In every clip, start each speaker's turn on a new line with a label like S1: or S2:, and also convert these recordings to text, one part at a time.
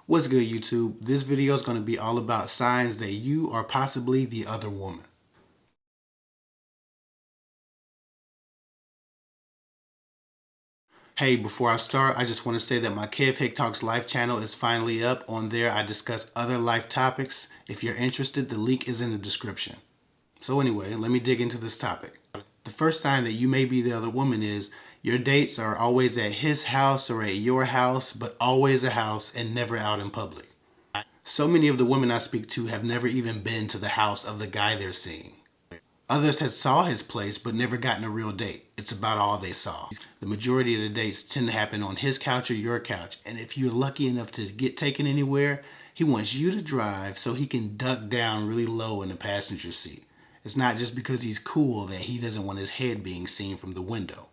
S1: What's good, YouTube? This video is going to be all about signs that you are possibly the other woman. Hey, before I start, I just want to say that my Hick Talks Life channel is finally up. On there, I discuss other life topics. If you're interested, the link is in the description. So anyway, let me dig into this topic. The first sign that you may be the other woman is your dates are always at his house or at your house, but always a house and never out in public. So many of the women I speak to have never even been to the house of the guy they're seeing. Others had saw his place but never gotten a real date. It's about all they saw. The majority of the dates tend to happen on his couch or your couch, and if you're lucky enough to get taken anywhere, he wants you to drive so he can duck down really low in the passenger seat. It's not just because he's cool that he doesn't want his head being seen from the window.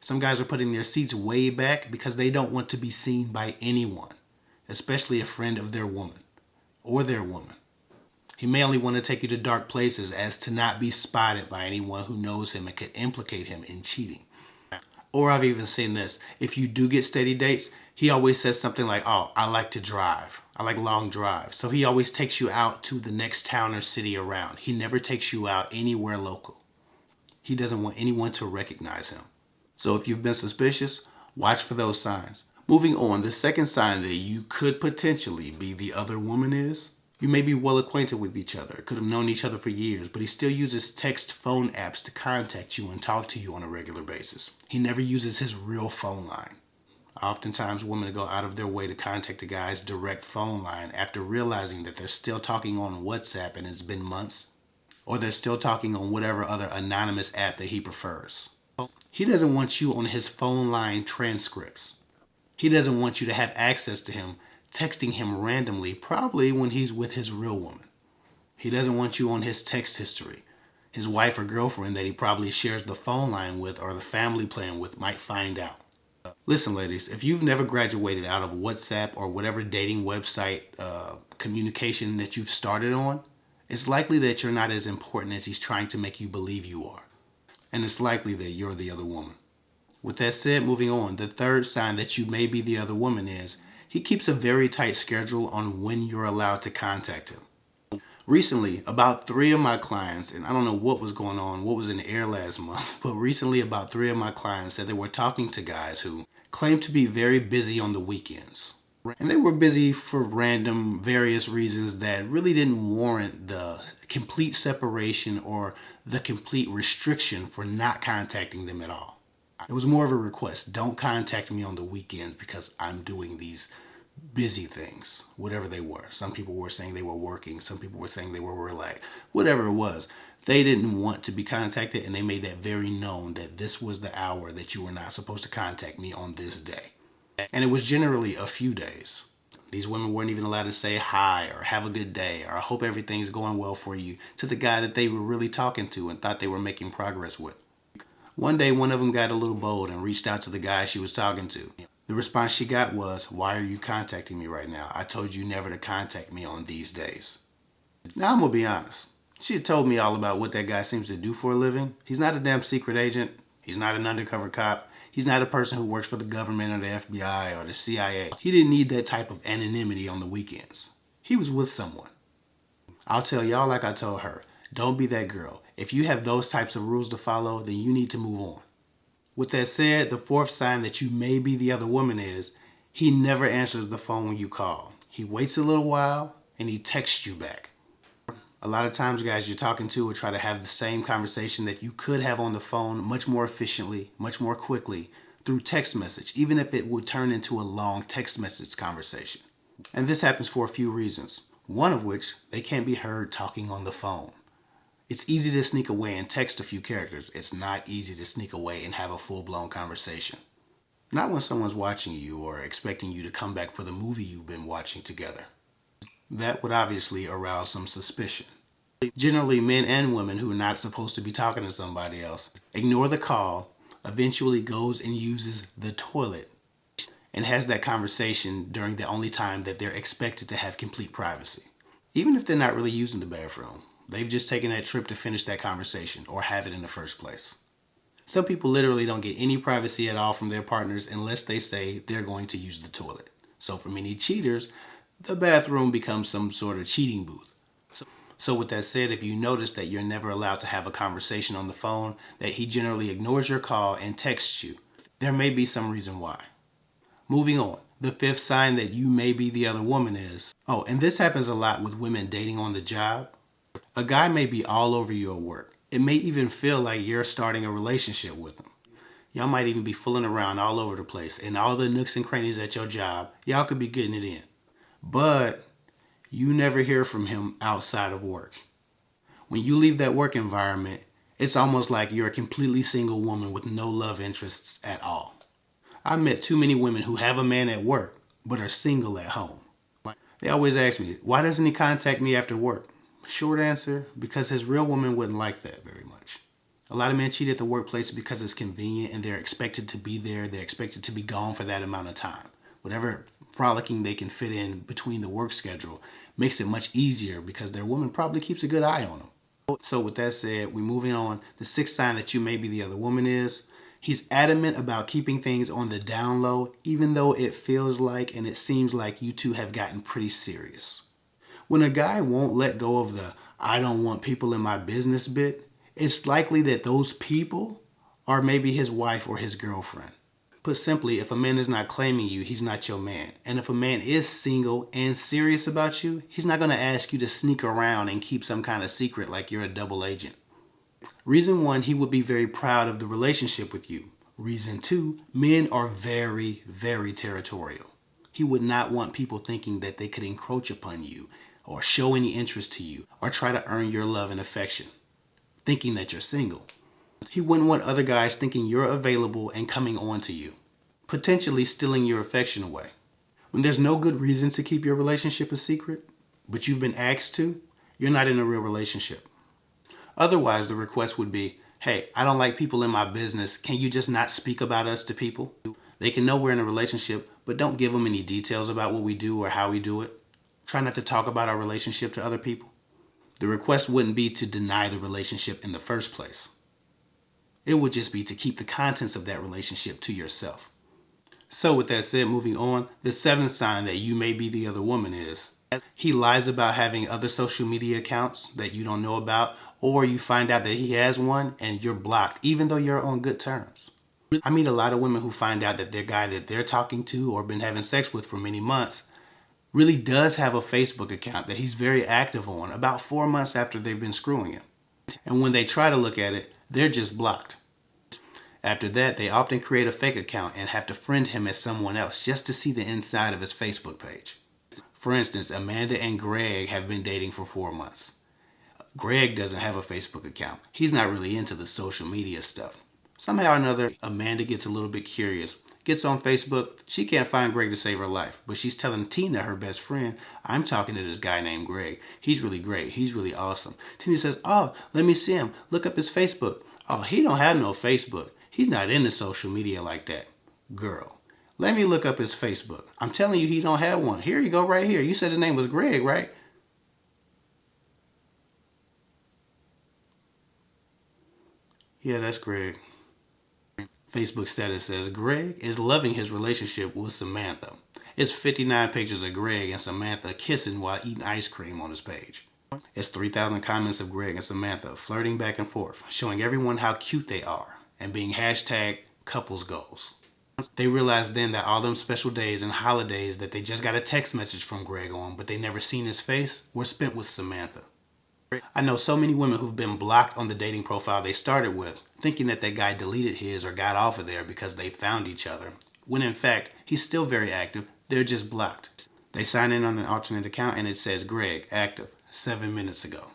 S1: Some guys are putting their seats way back because they don't want to be seen by anyone, especially a friend of their woman or their woman. He may only want to take you to dark places as to not be spotted by anyone who knows him and could implicate him in cheating. Or I've even seen this. If you do get steady dates, he always says something like, "Oh, I like to drive. I like long drives." So he always takes you out to the next town or city around. He never takes you out anywhere local. He doesn't want anyone to recognize him. So if you've been suspicious, watch for those signs. Moving on, the second sign that you could potentially be the other woman is, you may be well acquainted with each other, could have known each other for years, but he still uses text phone apps to contact you and talk to you on a regular basis. He never uses his real phone line. Oftentimes, women go out of their way to contact a guy's direct phone line after realizing that they're still talking on WhatsApp and it's been months, or they're still talking on whatever other anonymous app that he prefers. He doesn't want you on his phone line transcripts. He doesn't want you to have access to him texting him randomly, probably when he's with his real woman. He doesn't want you on his text history. His wife or girlfriend that he probably shares the phone line with or the family plan with might find out. Listen, ladies, if you've never graduated out of WhatsApp or whatever dating website communication that you've started on, it's likely that you're not as important as he's trying to make you believe you are. And it's likely that you're the other woman. With that said, moving on, the third sign that you may be the other woman is, he keeps a very tight schedule on when you're allowed to contact him. Recently, about 3 of my clients, and I don't know what was going on, what was in the air last month, but recently about 3 of my clients said they were talking to guys who claimed to be very busy on the weekends. And they were busy for random, various reasons that really didn't warrant the complete separation or the complete restriction for not contacting them at all. It was more of a request. Don't contact me on the weekends because I'm doing these busy things, whatever they were. Some people were saying they were working. Some people were saying they were relaxed. Whatever it was, they didn't want to be contacted, and they made that very known that this was the hour that you were not supposed to contact me on this day. And it was generally a few days. These women weren't even allowed to say hi or have a good day or I hope everything's going well for you to the guy that they were really talking to and thought they were making progress with. One day, one of them got a little bold and reached out to the guy she was talking to. The response she got was, "Why are you contacting me right now? I told you never to contact me on these days." Now, I'm going to be honest. She had told me all about what that guy seems to do for a living. He's not a damn secret agent. He's not an undercover cop. He's not a person who works for the government or the FBI or the CIA. He didn't need that type of anonymity on the weekends. He was with someone. I'll tell y'all like I told her. Don't be that girl. If you have those types of rules to follow, then you need to move on. With that said, the fourth sign that you may be the other woman is, he never answers the phone when you call. He waits a little while and he texts you back. A lot of times, guys you're talking to will try to have the same conversation that you could have on the phone much more efficiently, much more quickly through text message, even if it would turn into a long text message conversation. And this happens for a few reasons. One of which, they can't be heard talking on the phone. It's easy to sneak away and text a few characters. It's not easy to sneak away and have a full-blown conversation. Not when someone's watching you or expecting you to come back for the movie you've been watching together. That would obviously arouse some suspicion. Generally, men and women who are not supposed to be talking to somebody else ignore the call, eventually goes and uses the toilet, and has that conversation during the only time that they're expected to have complete privacy. Even if they're not really using the bathroom. They've just taken that trip to finish that conversation or have it in the first place. Some people literally don't get any privacy at all from their partners unless they say they're going to use the toilet. So for many cheaters, the bathroom becomes some sort of cheating booth. So with that said, if you notice that you're never allowed to have a conversation on the phone, that he generally ignores your call and texts you, there may be some reason why. Moving on, the fifth sign that you may be the other woman is, oh, and this happens a lot with women dating on the job. A guy may be all over you at work. It may even feel like you're starting a relationship with him. Y'all might even be fooling around all over the place. In all the nooks and crannies at your job, y'all could be getting it in. But you never hear from him outside of work. When you leave that work environment, it's almost like you're a completely single woman with no love interests at all. I've met too many women who have a man at work, but are single at home. They always ask me, why doesn't he contact me after work? Short answer, because his real woman wouldn't like that very much. A lot of men cheat at the workplace because it's convenient and they're expected to be there. They're expected to be gone for that amount of time. Whatever frolicking they can fit in between the work schedule makes it much easier because their woman probably keeps a good eye on them. So with that said, we're moving on. The sixth sign that you may be the other woman is, he's adamant about keeping things on the down low, even though it feels like and it seems like you two have gotten pretty serious. When a guy won't let go of the I don't want people in my business bit, it's likely that those people are maybe his wife or his girlfriend. Put simply, if a man is not claiming you, he's not your man. And if a man is single and serious about you, he's not going to ask you to sneak around and keep some kind of secret like you're a double agent. Reason one, he would be very proud of the relationship with you. Reason two, men are very, very territorial. He would not want people thinking that they could encroach upon you or show any interest to you or try to earn your love and affection, thinking that you're single. He wouldn't want other guys thinking you're available and coming on to you, potentially stealing your affection away. When there's no good reason to keep your relationship a secret, but you've been asked to, you're not in a real relationship. Otherwise, the request would be, hey, I don't like people in my business. Can you just not speak about us to people? They can know we're in a relationship, but don't give them any details about what we do or how we do it. Try not to talk about our relationship to other people. The request wouldn't be to deny the relationship in the first place. It would just be to keep the contents of that relationship to yourself. So with that said, moving on, the seventh sign that you may be the other woman is, he lies about having other social media accounts that you don't know about, or you find out that he has one and you're blocked, even though you're on good terms. I meet a lot of women who find out that their guy that they're talking to or been having sex with for many months really does have a Facebook account that he's very active on about 4 months after they've been screwing him. And when they try to look at it, they're just blocked. After that, they often create a fake account and have to friend him as someone else just to see the inside of his Facebook page. For instance, Amanda and Greg have been dating for 4 months. Greg doesn't have a Facebook account. He's not really into the social media stuff. Somehow or another, Amanda gets a little bit curious, gets on Facebook. She can't find Greg to save her life, but she's telling Tina, her best friend, I'm talking to this guy named Greg. He's really great. He's really awesome. Tina says, oh, let me see him. Look up his Facebook. Oh, he don't have no Facebook. He's not into social media like that. Girl, let me look up his Facebook. I'm telling you he don't have one. Here you go right here. You said his name was Greg, right? Yeah, that's Greg. Facebook status says Greg is loving his relationship with Samantha. It's 59 pictures of Greg and Samantha kissing while eating ice cream on his page. It's 3,000 comments of Greg and Samantha flirting back and forth, showing everyone how cute they are and being hashtag couples goals. They realized then that all them special days and holidays that they just got a text message from Greg on, but they never seen his face, were spent with Samantha. I know so many women who've been blocked on the dating profile they started with, thinking that that guy deleted his or got off of there because they found each other, when in fact, he's still very active, they're just blocked. They sign in on an alternate account and it says Greg, active, 7 minutes ago.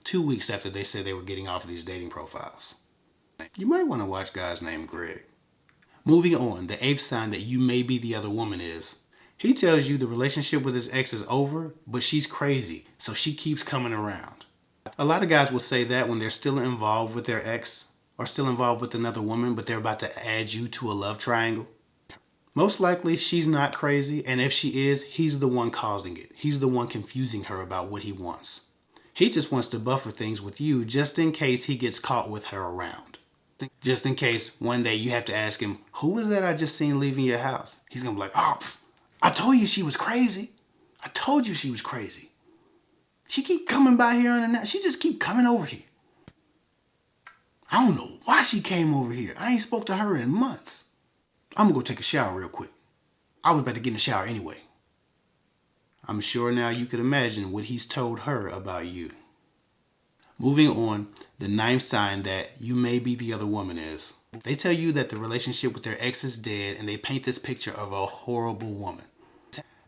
S1: 2 weeks after they said they were getting off of these dating profiles. You might want to watch guys named Greg. Moving on, the eighth sign that you may be the other woman is, he tells you the relationship with his ex is over, but she's crazy, so she keeps coming around. A lot of guys will say that when they're still involved with their ex or still involved with another woman, but they're about to add you to a love triangle. Most likely she's not crazy, and if she is, he's the one causing it. He's the one confusing her about what he wants. He just wants to buffer things with you just in case he gets caught with her around. Just in case one day you have to ask him, who was that I just seen leaving your house? He's going to be like, oh, I told you she was crazy. I told you she was crazy. She keep coming by here unannounced. She just keep coming over here. I don't know why she came over here. I ain't spoke to her in months. I'm gonna go take a shower real quick. I was about to get in the shower anyway. I'm sure now you could imagine what he's told her about you. Moving on, the 9th sign that you may be the other woman is. They tell you that the relationship with their ex is dead, and they paint this picture of a horrible woman.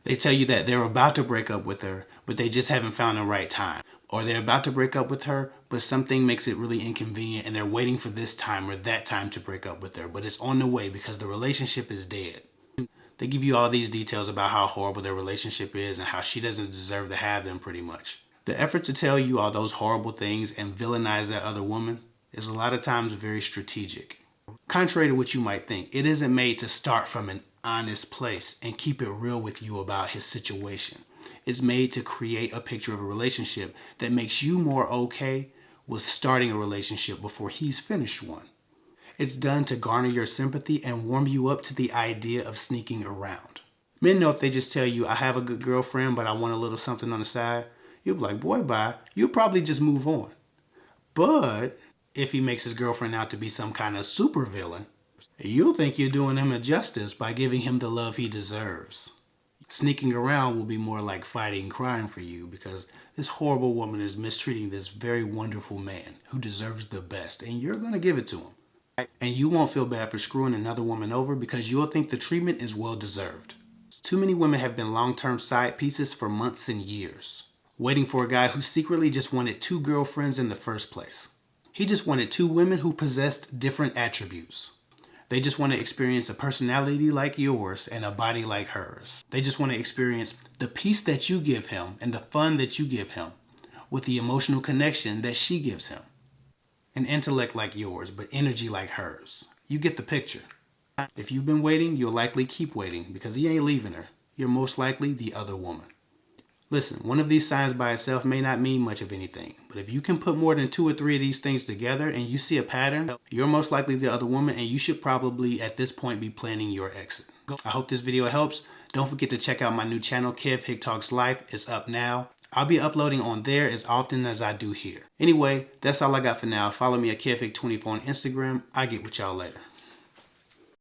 S1: They tell you that they're about to break up with her, but they just haven't found the right time. Or they're about to break up with her, but something makes it really inconvenient and they're waiting for this time or that time to break up with her. But it's on the way because the relationship is dead. They give you all these details about how horrible their relationship is and how she doesn't deserve to have them pretty much. The effort to tell you all those horrible things and villainize that other woman is a lot of times very strategic. Contrary to what you might think, it isn't made to start from an honest place and keep it real with you about his situation. It's made to create a picture of a relationship that makes you more okay with starting a relationship before he's finished one. It's done to garner your sympathy and warm you up to the idea of sneaking around. Men know if they just tell you, I have a good girlfriend, but I want a little something on the side, you'll be like, boy, bye. You'll probably just move on. But if he makes his girlfriend out to be some kind of super villain, you'll think you're doing him a justice by giving him the love he deserves. Sneaking around will be more like fighting crime for you because this horrible woman is mistreating this very wonderful man who deserves the best, and you're going to give it to him. And you won't feel bad for screwing another woman over because you'll think the treatment is well deserved. Too many women have been long-term side pieces for months and years, waiting for a guy who secretly just wanted 2 girlfriends in the first place. He just wanted 2 women who possessed different attributes. They just want to experience a personality like yours and a body like hers. They just want to experience the peace that you give him and the fun that you give him with the emotional connection that she gives him. An intellect like yours, but energy like hers. You get the picture. If you've been waiting, you'll likely keep waiting because he ain't leaving her. You're most likely the other woman. Listen, one of these signs by itself may not mean much of anything, but if you can put more than 2 or 3 of these things together and you see a pattern, you're most likely the other woman and you should probably at this point be planning your exit. I hope this video helps. Don't forget to check out my new channel, Hick Talks Life. It's up now. I'll be uploading on there as often as I do here. Anyway, that's all I got for now. Follow me at Hick24 on Instagram. I'll get with y'all later.